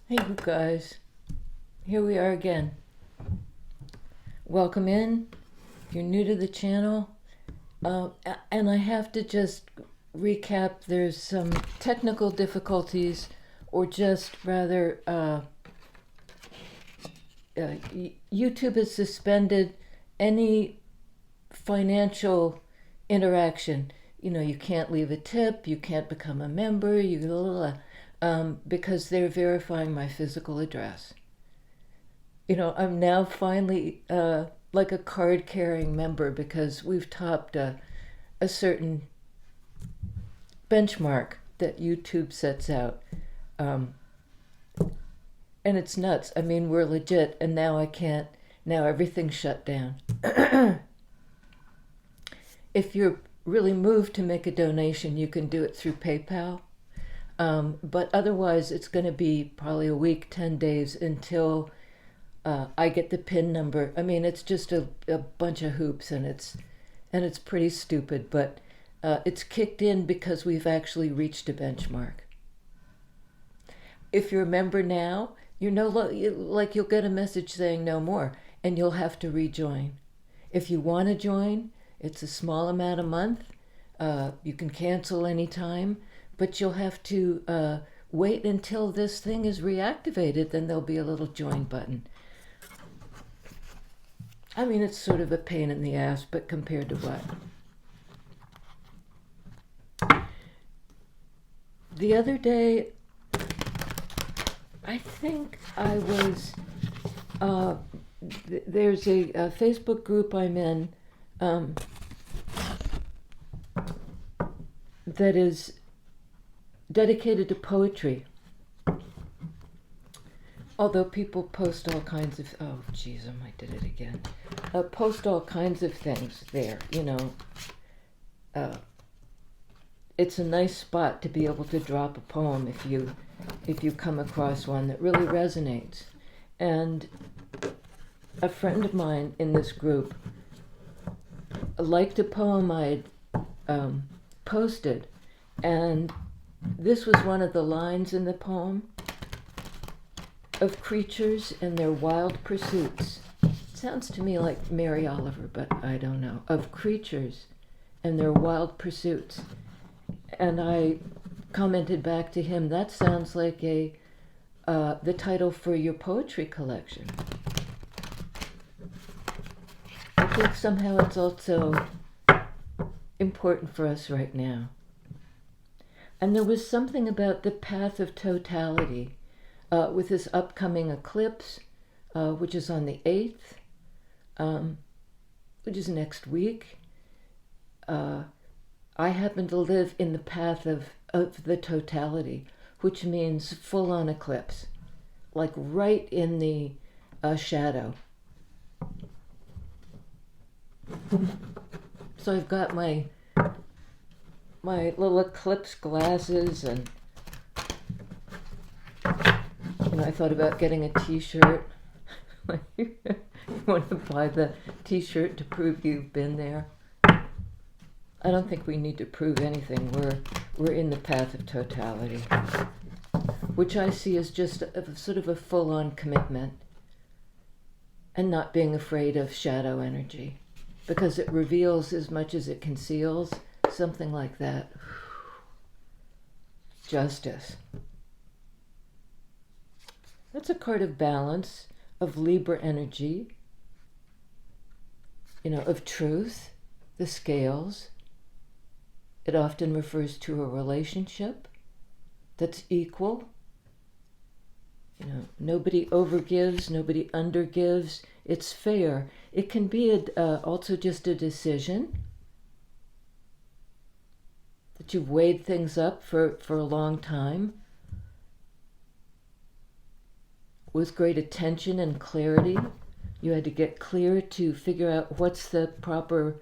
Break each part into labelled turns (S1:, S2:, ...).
S1: Hey, you guys. Here we are again. Welcome in. If you're new to the channel, and I have to just recap, there's some technical difficulties, or just rather, YouTube has suspended any financial interaction. You can't leave a tip, you can't become a member, because they're verifying my physical address. I'm now finally like a card carrying member because we've topped a certain benchmark that YouTube sets out. Um, and it's nuts. I mean, we're legit, and now I can't, now everything's shut down. If you're really moved to make a donation, you can do it through PayPal. But otherwise, it's going to be probably a week, 10 days until I get the PIN number. I mean, it's just a bunch of hoops, and it's pretty stupid, but it's kicked in because we've actually reached a benchmark. If you're a member now, you'll get a message saying no more, and you'll have to rejoin. If you want to join, it's a small amount a month. You can cancel anytime, but you'll have to wait until this thing is reactivated. Then there'll be a little join button. I mean, it's sort of a pain in the ass, but compared to what? The other day, I think I was, there's a Facebook group I'm in that is dedicated to poetry. Although people post all kinds of, oh geez, I did it again. Post all kinds of things there, It's a nice spot to be able to drop a poem if you come across one that really resonates. And a friend of mine in this group liked a poem I'd posted, and this was one of the lines in the poem: of creatures and their wild pursuits. Sounds to me like Mary Oliver, but I don't know. Of creatures and their wild pursuits. And I commented back to him, that sounds like the title for your poetry collection. I think somehow it's also important for us right now. And there was something about the path of totality with this upcoming eclipse, which is on the 8th, which is next week. I happen to live in the path of the totality, which means full-on eclipse, like right in the shadow. So I've got my little eclipse glasses, and I thought about getting a t-shirt. You want to buy the t-shirt to prove you've been there? I don't think we need to prove anything. We're in the path of totality, which I see as just sort of a full-on commitment, and not being afraid of shadow energy, because it reveals as much as it conceals, something like that. Justice. That's a card of balance, of Libra energy, of truth, the scales. It often refers to a relationship that's equal. Nobody overgives, nobody undergives. It's fair. It can be also just a decision that you've weighed things up for a long time with great attention and clarity. You had to get clear to figure out what's the proper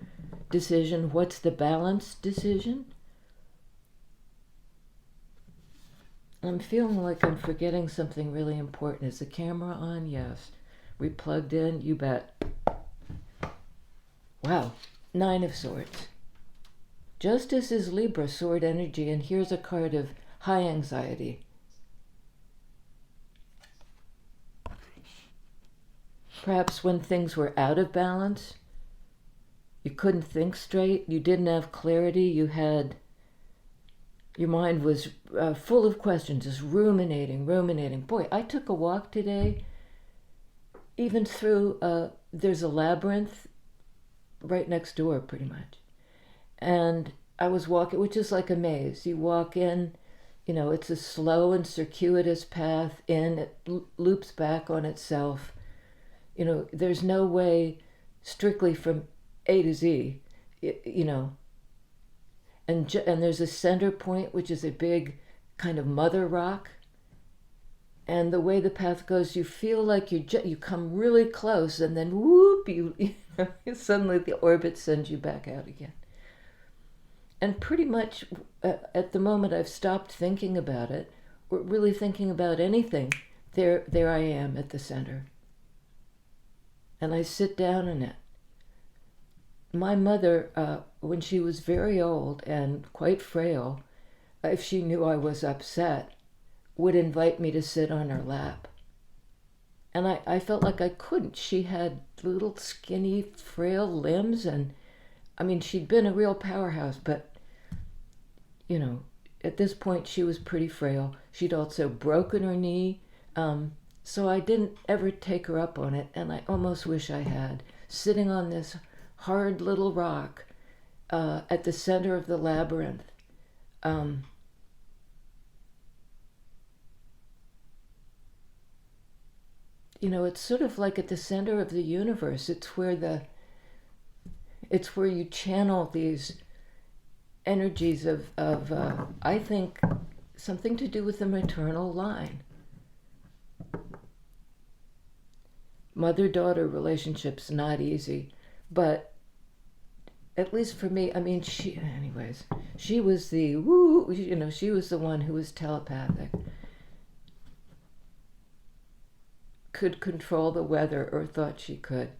S1: decision, what's the balanced decision. I'm feeling like I'm forgetting something really important. Is the camera on? Yes. We plugged in? You bet. Wow. 9 of Swords. Justice is Libra, sword energy, and here's a card of high anxiety. perhaps when things were out of balance, you couldn't think straight, you didn't have clarity, your mind was full of questions, just ruminating. Boy, I took a walk today, even through, there's a labyrinth right next door, pretty much. And I was walking, which is like a maze. You walk in, it's a slow and circuitous path in, it loops back on itself. There's no way strictly from A to Z, and there's a center point, which is a big kind of mother rock. And the way the path goes, you feel like you come really close, and then whoop, suddenly the orbit sends you back out again. And pretty much at the moment I've stopped thinking about it, or really thinking about anything, there I am at the center. And I sit down in it. My mother, when she was very old and quite frail, if she knew I was upset, would invite me to sit on her lap. And I felt like I couldn't. She had little skinny, frail limbs, and she'd been a real powerhouse, but, at this point she was pretty frail. She'd also broken her knee, so I didn't ever take her up on it, and I almost wish I had. Sitting on this hard little rock at the center of the labyrinth. It's sort of like at the center of the universe. It's where you channel these energies of I think, something to do with the maternal line. Mother-daughter relationship's not easy, but at least for me, she was the she was the one who was telepathic, could control the weather, or thought she could.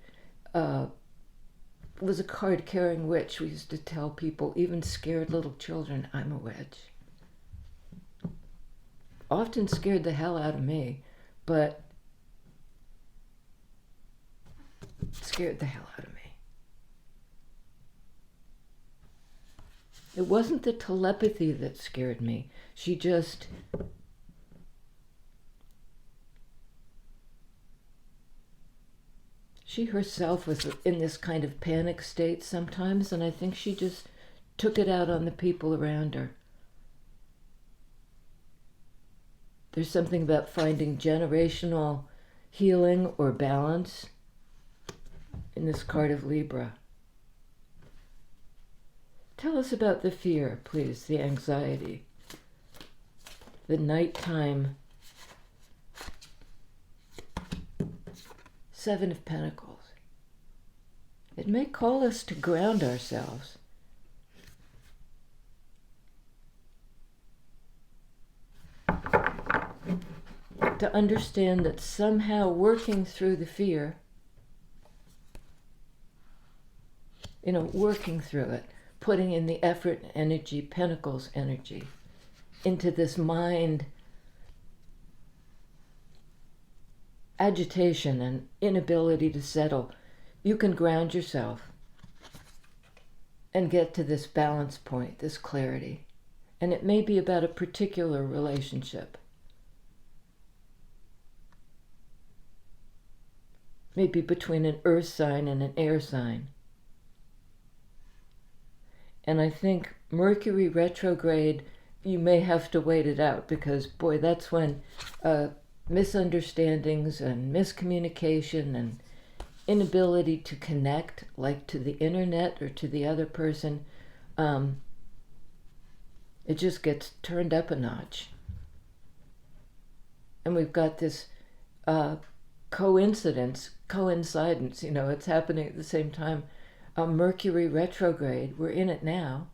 S1: Was a card-carrying witch. We used to tell people, even scared little children, I'm a witch. Often scared the hell out of me, but scared the hell out of me. It wasn't the telepathy that scared me. She herself was in this kind of panic state sometimes, and I think she just took it out on the people around her. There's something about finding generational healing or balance in this card of Libra. Tell us about the fear, please, the anxiety, the nighttime. Seven of Pentacles. It may call us to ground ourselves. To understand that somehow working through the fear, working through it, putting in the effort and energy, Pentacles energy, into this mind agitation and inability to settle, you can ground yourself and get to this balance point, this clarity. And it may be about a particular relationship. Maybe between an earth sign and an air sign. And I think Mercury retrograde, you may have to wait it out, because boy, that's when misunderstandings and miscommunication and inability to connect, like to the internet or to the other person, it just gets turned up a notch. And we've got this coincidence, it's happening at the same time. Mercury retrograde, we're in it now,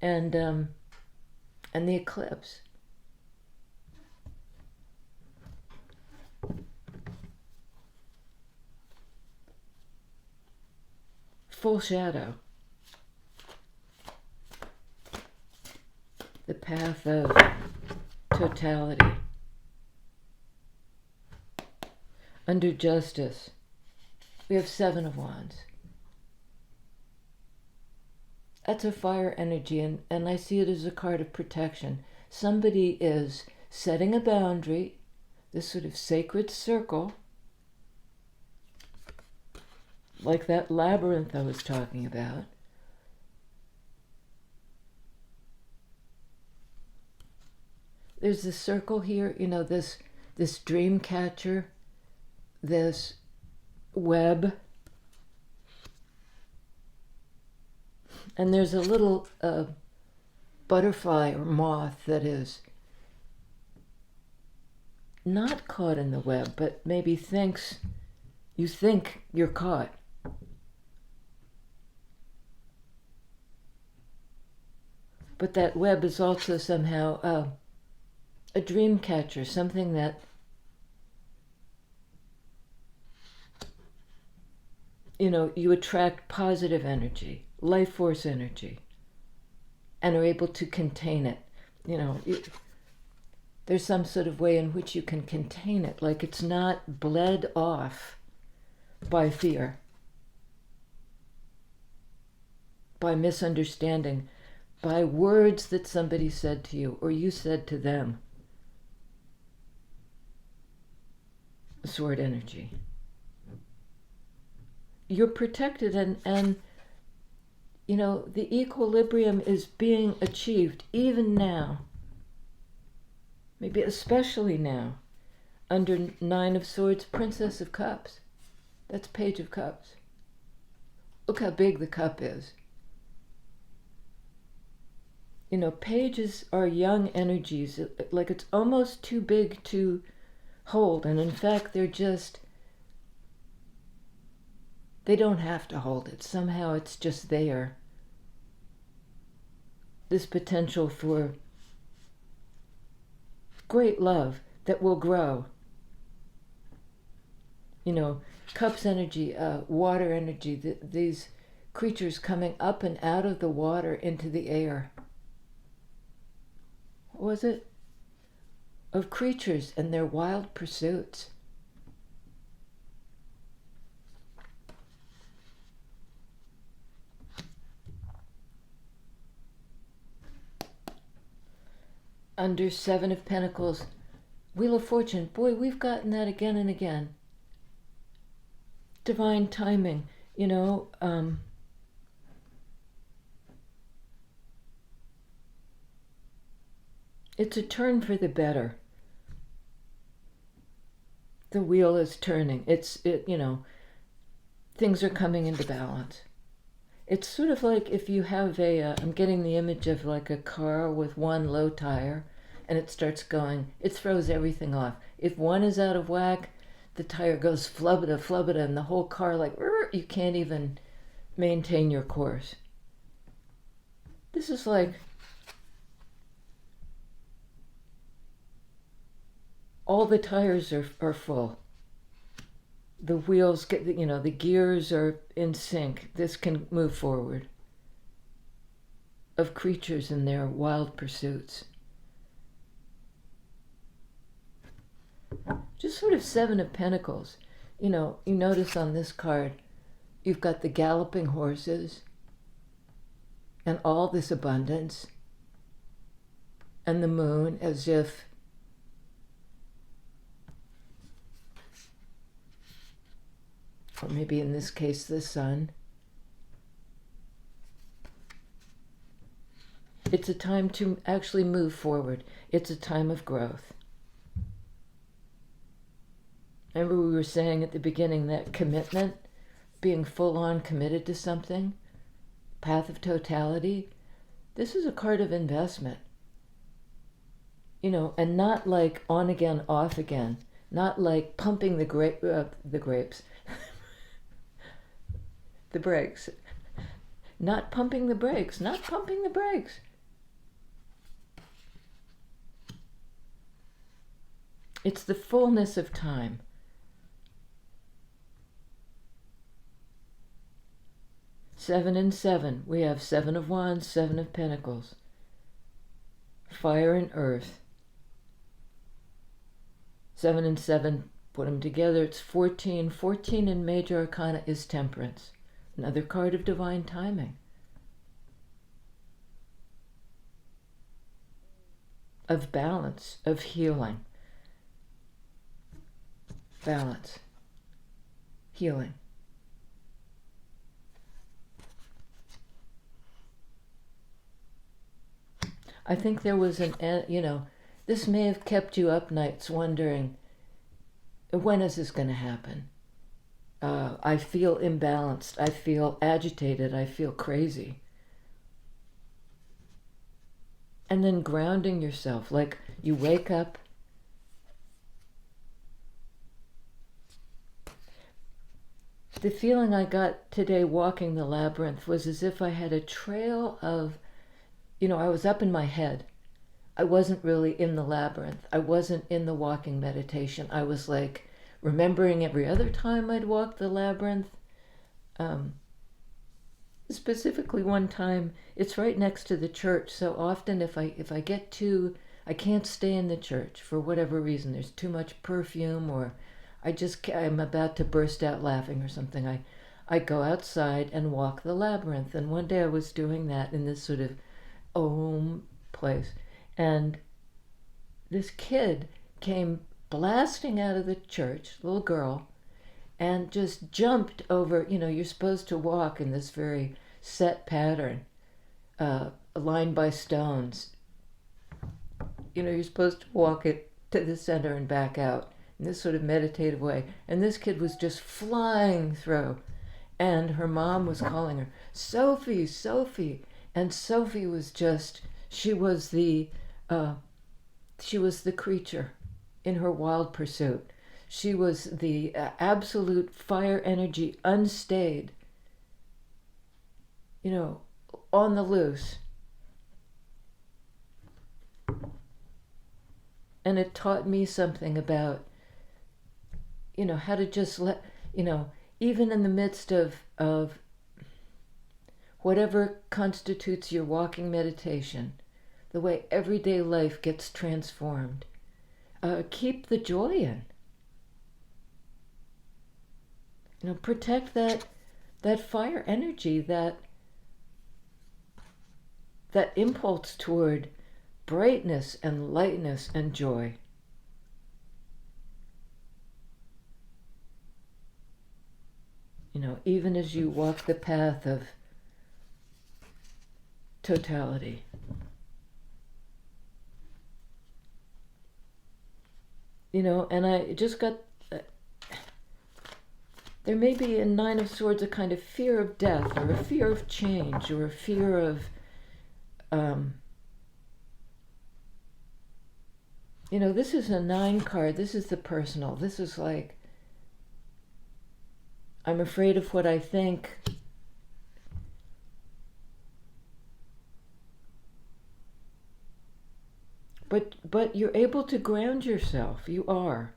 S1: and the eclipse. Full shadow. The path of totality. Under justice. We have Seven of Wands. That's a fire energy, and I see it as a card of protection. Somebody is setting a boundary, this sort of sacred circle, like that labyrinth I was talking about. There's this circle here, you know, this dream catcher, this web, and there's a little butterfly or moth that is not caught in the web, but maybe you think you're caught. But that web is also somehow a dream catcher, something that, you know, you attract positive energy, life force energy, and are able to contain it. You know, there's some sort of way in which you can contain it, like it's not bled off by fear, by misunderstanding, by words that somebody said to you or you said to them. Sword energy. You're protected, and you know, the equilibrium is being achieved even now, maybe especially now, under Nine of Swords, Princess of Cups. That's Page of Cups. Look how big the cup is. You know, pages are young energies, like it's almost too big to hold, and in fact they don't have to hold it. Somehow it's just there. This potential for great love that will grow. You know, cups energy, water energy, these creatures coming up and out of the water into the air. What was it? Of creatures and their wild pursuits. Under Seven of Pentacles, Wheel of Fortune. Boy, we've gotten that again and again. Divine timing, you know. It's a turn for the better. The wheel is turning. You know, things are coming into balance. It's sort of like if you have I'm getting the image of like a car with one low tire, and it starts going, it throws everything off. If one is out of whack, the tire goes flubbada, flubbada, and the whole car, like, you can't even maintain your course. This is like all the tires are full. The wheels get, you know, the gears are in sync. This can move forward. Of creatures and their wild pursuits. Just sort of Seven of Pentacles. You know, you notice on this card, you've got the galloping horses and all this abundance, and the moon as if or maybe in this case the sun. It's a time to actually move forward. It's a time of growth. Remember we were saying at the beginning that commitment, being full on committed to something, path of totality. This is a card of investment. You know, and not like on again, off again. Not like pumping the grapes. The brakes. Not pumping the brakes. Not pumping the brakes. It's the fullness of time. Seven and Seven. We have Seven of Wands, Seven of Pentacles. Fire and earth. Seven and Seven Put them together, it's 14. 14 in Major Arcana is Temperance, another card of divine timing, of balance, of healing. Balance, healing. I think there was this may have kept you up nights wondering, when is this going to happen? I feel imbalanced. I feel agitated. I feel crazy. And then grounding yourself, like you wake up. The feeling I got today walking the labyrinth was as if I had a trail of, I was up in my head. I wasn't really in the labyrinth. I wasn't in the walking meditation. I was like remembering every other time I'd walked the labyrinth. Specifically one time, it's right next to the church. So often if I I can't stay in the church for whatever reason. There's too much perfume, or I'm about to burst out laughing or something. I go outside and walk the labyrinth. And one day I was doing that in this sort of place, and this kid came blasting out of the church, little girl, and just jumped over. You're supposed to walk in this very set pattern, lined by stones. You're supposed to walk it to the center and back out in this sort of meditative way, and this kid was just flying through, and her mom was calling her, "Sophie, Sophie." And Sophie was she was the creature in her wild pursuit. She was the absolute fire energy, unstayed, on the loose. And it taught me something about, how to just let, even in the midst of whatever constitutes your walking meditation, the way everyday life gets transformed. Keep the joy in. Protect that fire energy, that impulse toward brightness and lightness and joy. Even as you walk the path of totality. And I just got, there may be in Nine of Swords a kind of fear of death, or a fear of change, or a fear of, this is a 9 card, this is the personal, this is like, I'm afraid of what I think. But you're able to ground yourself. You are.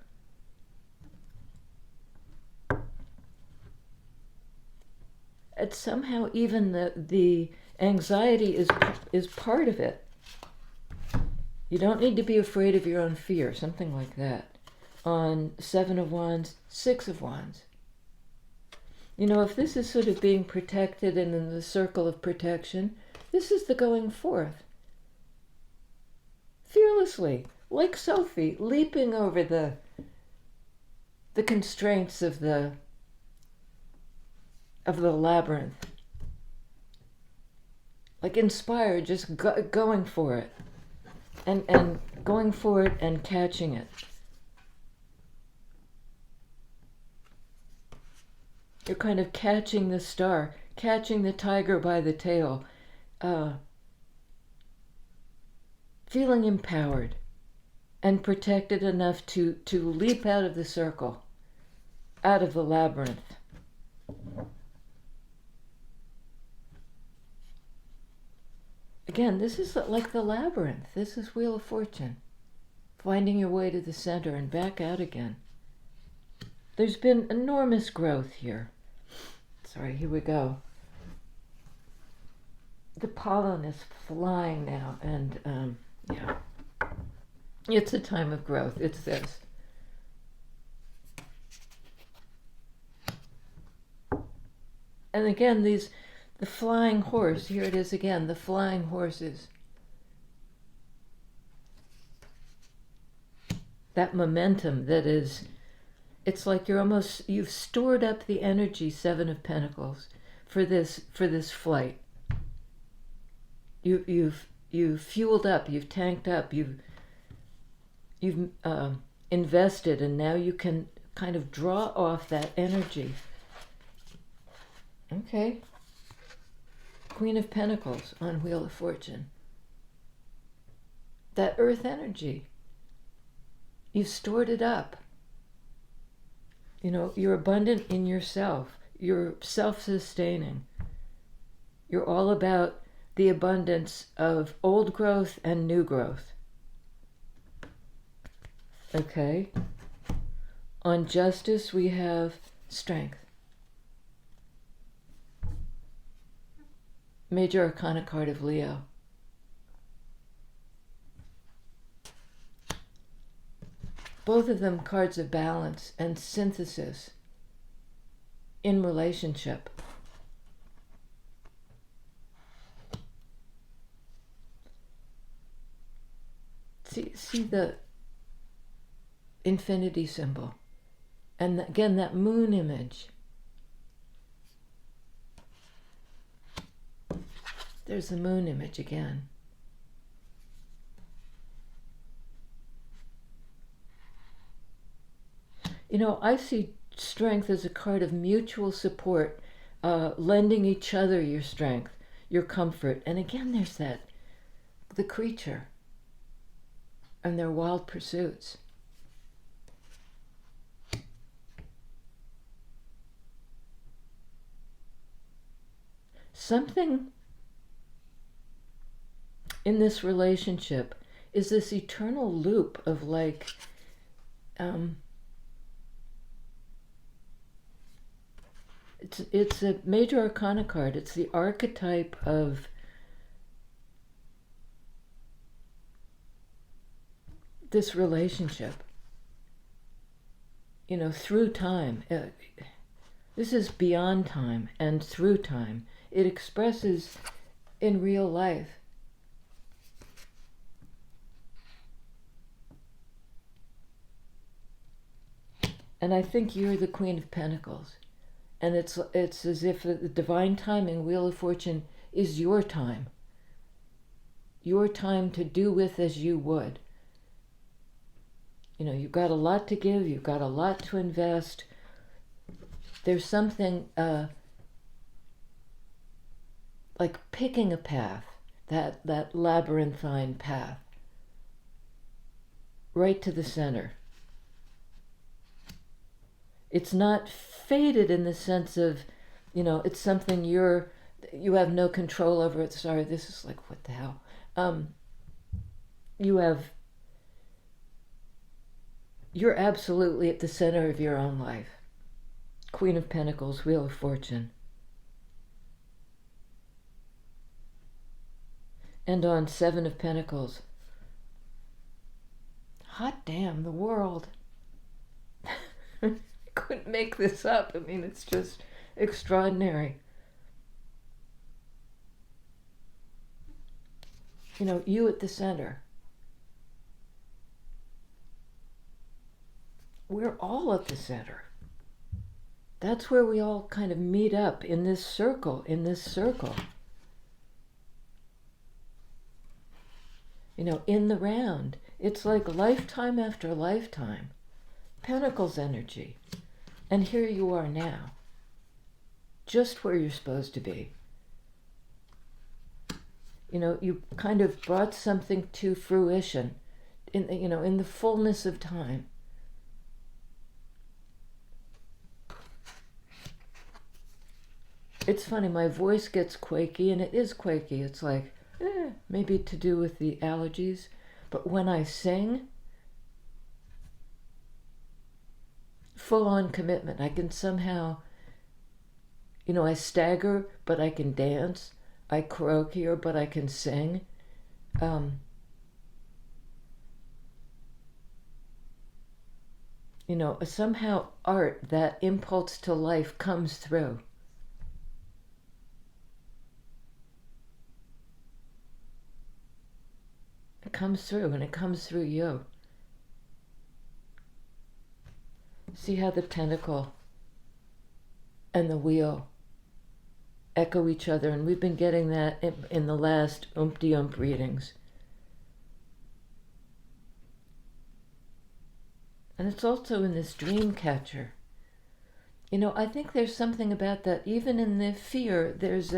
S1: And somehow even the anxiety is part of it. You don't need to be afraid of your own fear, something like that. On 7 of Wands, 6 of Wands. If this is sort of being protected and in the circle of protection, this is the going forth. Fearlessly, like Sophie, leaping over the constraints of the labyrinth. Like inspired, just going for it. And going for it and catching it. You're kind of catching the star, catching the tiger by the tail, feeling empowered and protected enough to leap out of the circle, out of the labyrinth. Again, this is like the labyrinth. This is Wheel of Fortune. Finding your way to the center and back out again. There's been enormous growth here. Sorry, here we go. The pollen is flying now, and yeah. It's a time of growth. It's this. And again, the flying horse, here it is again, the flying horses. That momentum that is, it's like you've stored up the energy, Seven of Pentacles, for this flight. You've fueled up, you've tanked up, you've invested, and now you can kind of draw off that energy. Okay. Queen of Pentacles on Wheel of Fortune. That earth energy. You've stored it up. You know, you're abundant in yourself. You're self-sustaining. You're all about the abundance of old growth and new growth. Okay. On Justice, we have Strength. Major Arcana card of Leo. Both of them cards of balance and synthesis in relationship. See the infinity symbol. And again, that moon image. There's the moon image again. You know, I see Strength as a card of mutual support, lending each other your strength, your comfort. And again, there's the creature and their wild pursuits. Something in this relationship is this eternal loop of like, it's a major arcana card. It's the archetype of this relationship. You know, through time. This is beyond time and through time. It expresses in real life. And I think you're the Queen of Pentacles. And it's as if the divine timing, Wheel of Fortune, is your time. Your time to do with as you would. You know, you've got a lot to give, you've got a lot to invest. There's something like picking a path, that labyrinthine path, right to the center. It's not fated in the sense of, you know, it's something you have no control over it. Sorry, this is like, what the hell? You're absolutely at the center of your own life. Queen of Pentacles, Wheel of Fortune. And on Seven of Pentacles. Hot damn, the world. Couldn't make this up. I mean, it's just extraordinary. You know, you at the center. We're all at the center. That's where we all kind of meet up in this circle, You know, in the round. It's like lifetime after lifetime. Pentacles energy. And here you are now, just where you're supposed to be. You know, you kind of brought something to fruition, in the fullness of time. It's funny, my voice gets quaky, and it is quaky. It's like, maybe to do with the allergies. But when I sing, full-on commitment. I can somehow, I stagger, but I can dance. I croak here, but I can sing. Somehow art, that impulse to life, comes through. comes through, and it comes through you. See how the pentacle and the wheel echo each other, and we've been getting that in the last Umpty-Ump readings. And it's also in this dream catcher. You know, I think there's something about that. Even in the fear, there's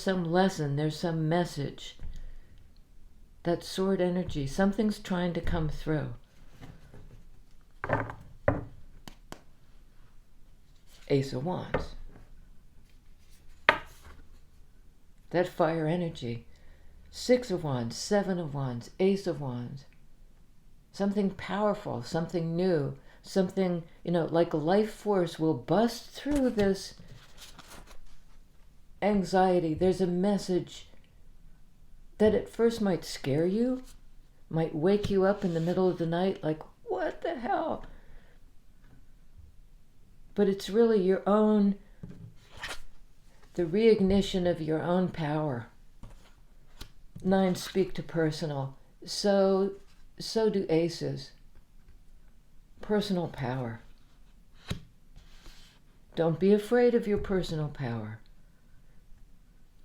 S1: some lesson, there's some message. That sword energy, something's trying to come through. Ace of Wands. That fire energy. Six of Wands, Seven of Wands, Ace of Wands. Something powerful, something new, something, you know, like a life force will bust through this anxiety. There's a message that at first might scare you, might wake you up in the middle of the night like, what the hell? But it's really your own, the reignition of your own power. 9 speak to personal. So do aces. Personal power. Don't be afraid of your personal power.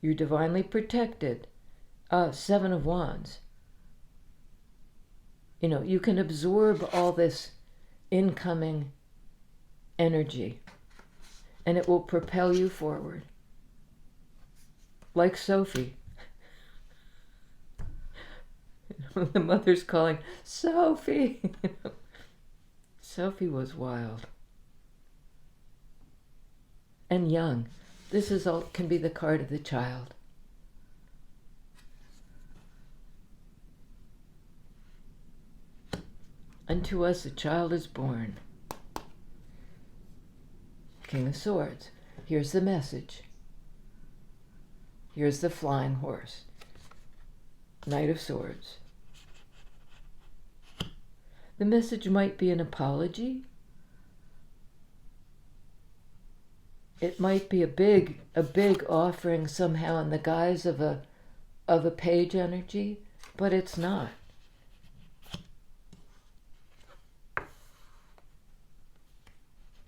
S1: You're divinely protected. 7 of Wands. You know, you can absorb all this incoming energy, and it will propel you forward. Like Sophie. The mother's calling, Sophie! Sophie was wild. And young. This is all can be the card of the child. Unto us a child is born. King of Swords. Here's the message. Here's the flying horse. Knight of Swords. The message might be an apology. It might be a big offering somehow in the guise of a page energy, but it's not.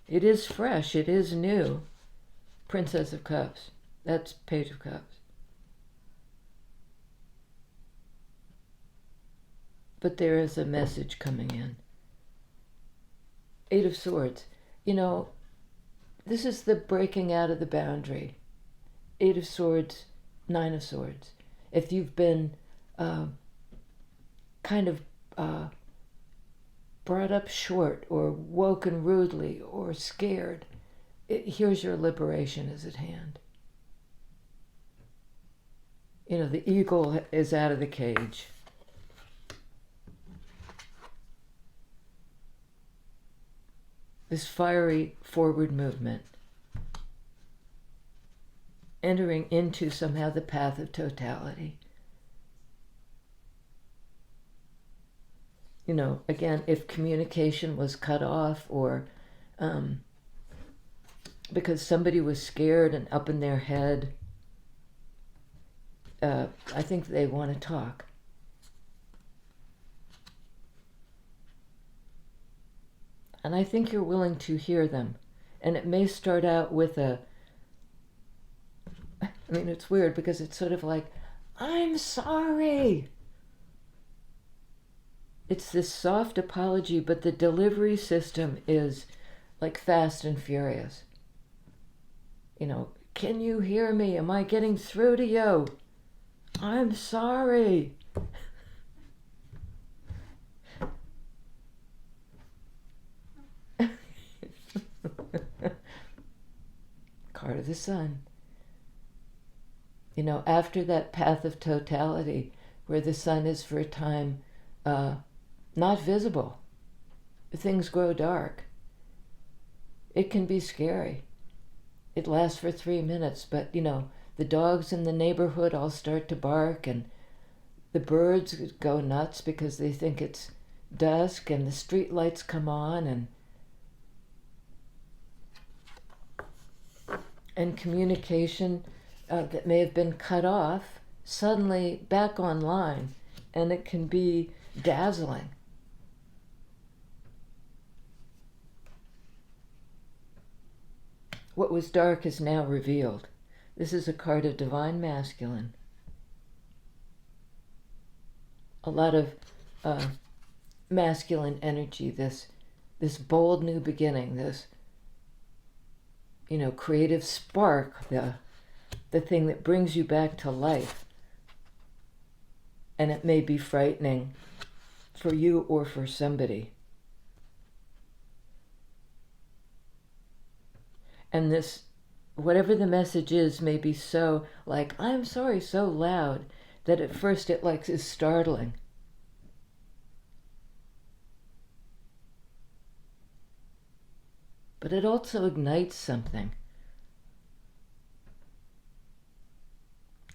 S1: It is fresh, it is new. Princess of Cups. That's Page of Cups. But there is a message coming in. 8 of Swords. You know, this is the breaking out of the boundary. 8 of Swords, 9 of Swords. If you've been brought up short or woken rudely or scared, here's your liberation is at hand. You know, the eagle is out of the cage. This fiery forward movement, entering into somehow the path of totality. You know, again, if communication was cut off or because somebody was scared and up in their head, I think they want to talk. And I think you're willing to hear them. And it may start out with it's weird because it's sort of like, I'm sorry. It's this soft apology, but the delivery system is like fast and furious. You know, can you hear me? Am I getting through to you? I'm sorry. Card of the Sun. You know, after that path of totality, where the sun is for a time not visible, things grow dark. It can be scary. It lasts for 3 minutes, but, you know, the dogs in the neighborhood all start to bark, and the birds go nuts because they think it's dusk, and the street lights come on, and communication that may have been cut off suddenly back online, and it can be dazzling. What was dark is now revealed. This is a card of divine masculine. A lot of masculine energy, this bold new beginning, this creative spark, the thing that brings you back to life. And it may be frightening for you or for somebody. And this, whatever the message is, may be so, like, I'm sorry, so loud, that at first it is startling. But it also ignites something.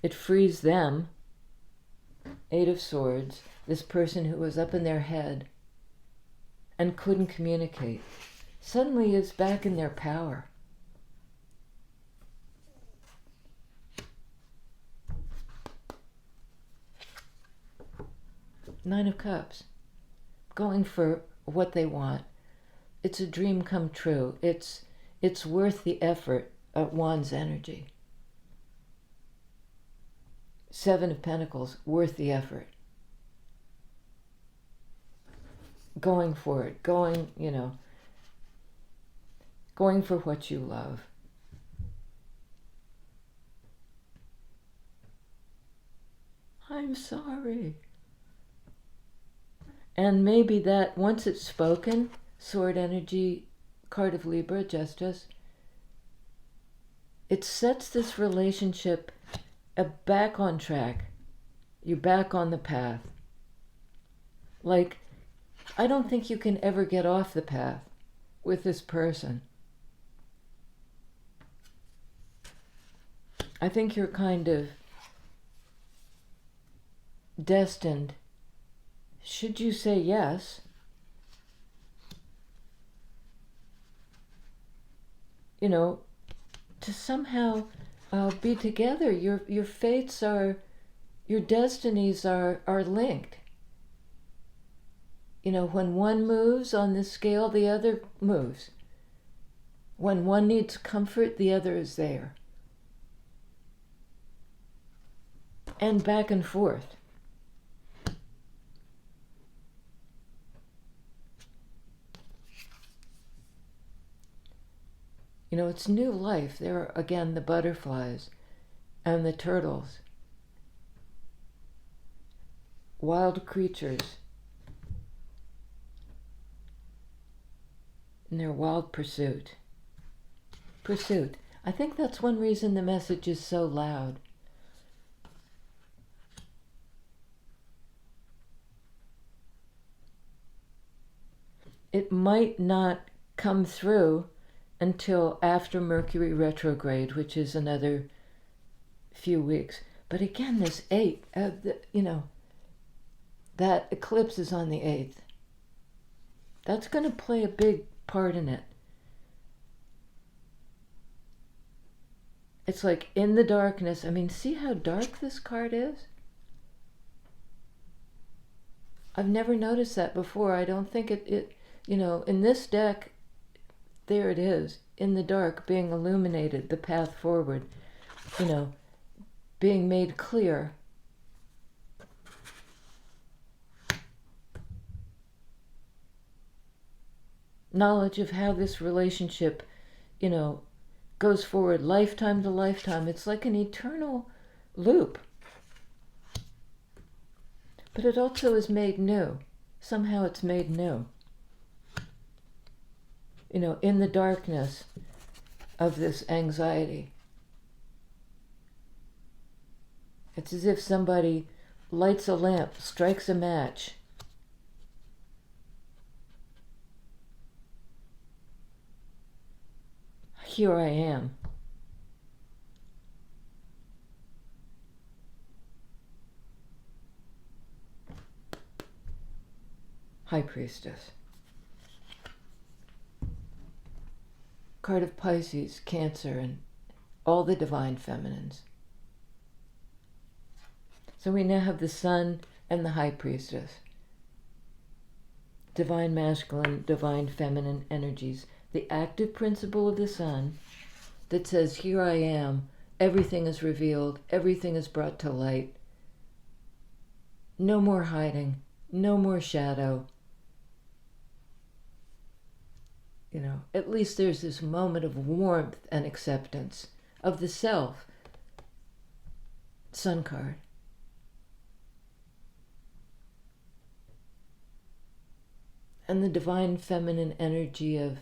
S1: It frees them, 8 of Swords, this person who was up in their head and couldn't communicate, suddenly is back in their power. Nine of Cups, going for what they want. It's a dream come true. It's worth the effort of Wands energy. 7 of Pentacles, worth the effort. Going for it, going for what you love. I'm sorry. And maybe that, once it's spoken, Sword energy, card of Libra, Justice, it sets this relationship back on track. You're back on the path. I don't think you can ever get off the path with this person. I think you're kind of destined, should you say yes, to somehow be together. Your fates are, your destinies are linked. When one moves on this scale, the other moves. When one needs comfort, the other is there. And back and forth. It's new life. There are, again, the butterflies and the turtles. Wild creatures. In their wild pursuit. I think that's one reason the message is so loud. It might not come through until after Mercury retrograde, which is another few weeks. But again, this 8, that eclipse is on the 8th. That's going to play a big part in it. It's like in the darkness. See how dark this card is? I've never noticed that before. I don't think it in this deck, there it is, in the dark, being illuminated, the path forward, being made clear. Knowledge of how this relationship, goes forward lifetime to lifetime. It's like an eternal loop. But it also is made new. Somehow it's made new. In the darkness of this anxiety. It's as if somebody lights a lamp, strikes a match. Here I am. High Priestess. Card of Pisces, Cancer, and all the divine feminines. So we now have the Sun and the High Priestess. Divine masculine, divine feminine energies. The active principle of the Sun that says, here I am, everything is revealed, everything is brought to light. No more hiding, no more shadow. You know, at least there's this moment of warmth and acceptance of the self. Sun card. And the divine feminine energy of,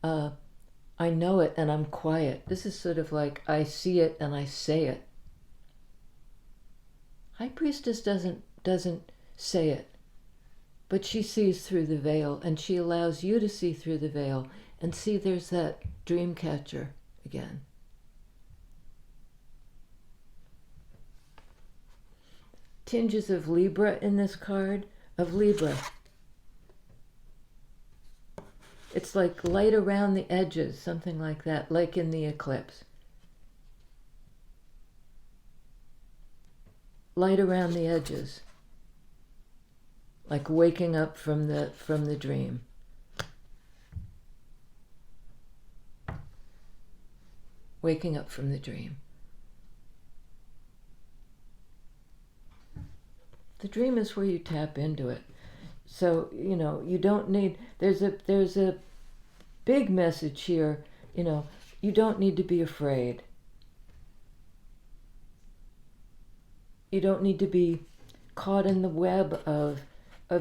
S1: I know it and I'm quiet. This is sort of like, I see it and I say it. High Priestess doesn't say it, but she sees through the veil, and she allows you to see through the veil and see there's that dream catcher again. Tinges of Libra in this card, of Libra. It's like light around the edges, something like that, like in the eclipse. Light around the edges, like waking up from the dream. Waking up from the dream. The dream is where you tap into it. So, you know, you don't need, there's a big message here, you know, you don't need to be afraid. You don't need to be caught in the web of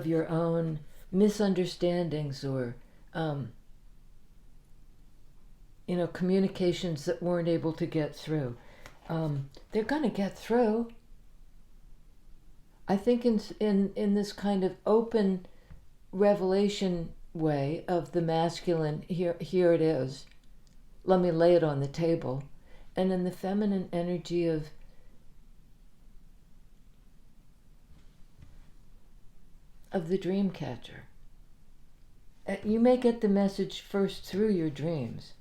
S1: your own misunderstandings or, you know, communications that weren't able to get through. They're going to get through. I think in this kind of open revelation way of the masculine, here it is. Let me lay it on the table. And in the feminine energy of the dream catcher. You may get the message first through your dreams.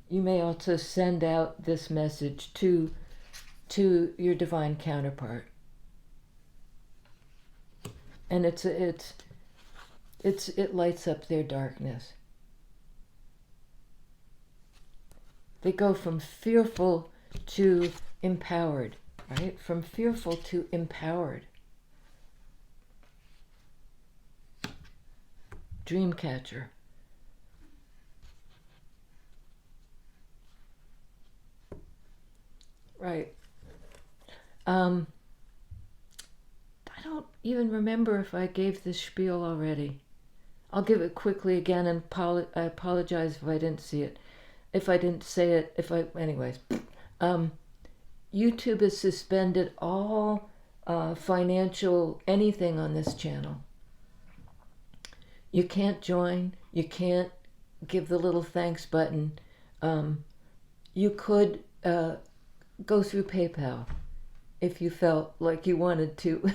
S1: You may also send out this message to your divine counterpart. And it lights up their darkness. They go from fearful to empowered, right? From fearful to empowered. Dreamcatcher. Right. I don't even remember if I gave this spiel already. I'll give it quickly again, and I apologize if I didn't see it. If I didn't say it, anyways. YouTube has suspended all financial anything on this channel. You can't join. You can't give the little thanks button. You could go through PayPal if you felt like you wanted to,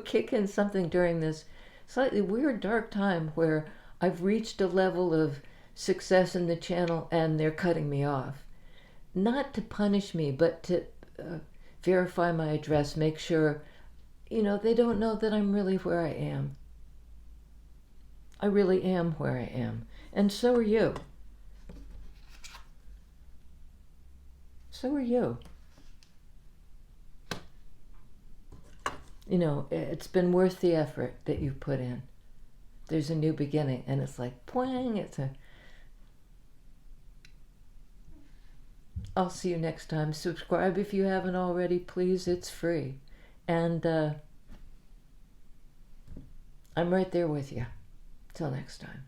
S1: kick in something during this slightly weird, dark time where I've reached a level of success in the channel and they're cutting me off. Not to punish me, but to verify my address, make sure, they don't know that I'm really where I am. I really am where I am. And so are you. So are you. It's been worth the effort that you've put in. There's a new beginning, and it's like, poing, I'll see you next time. Subscribe if you haven't already, please. It's free. And I'm right there with you. Till next time.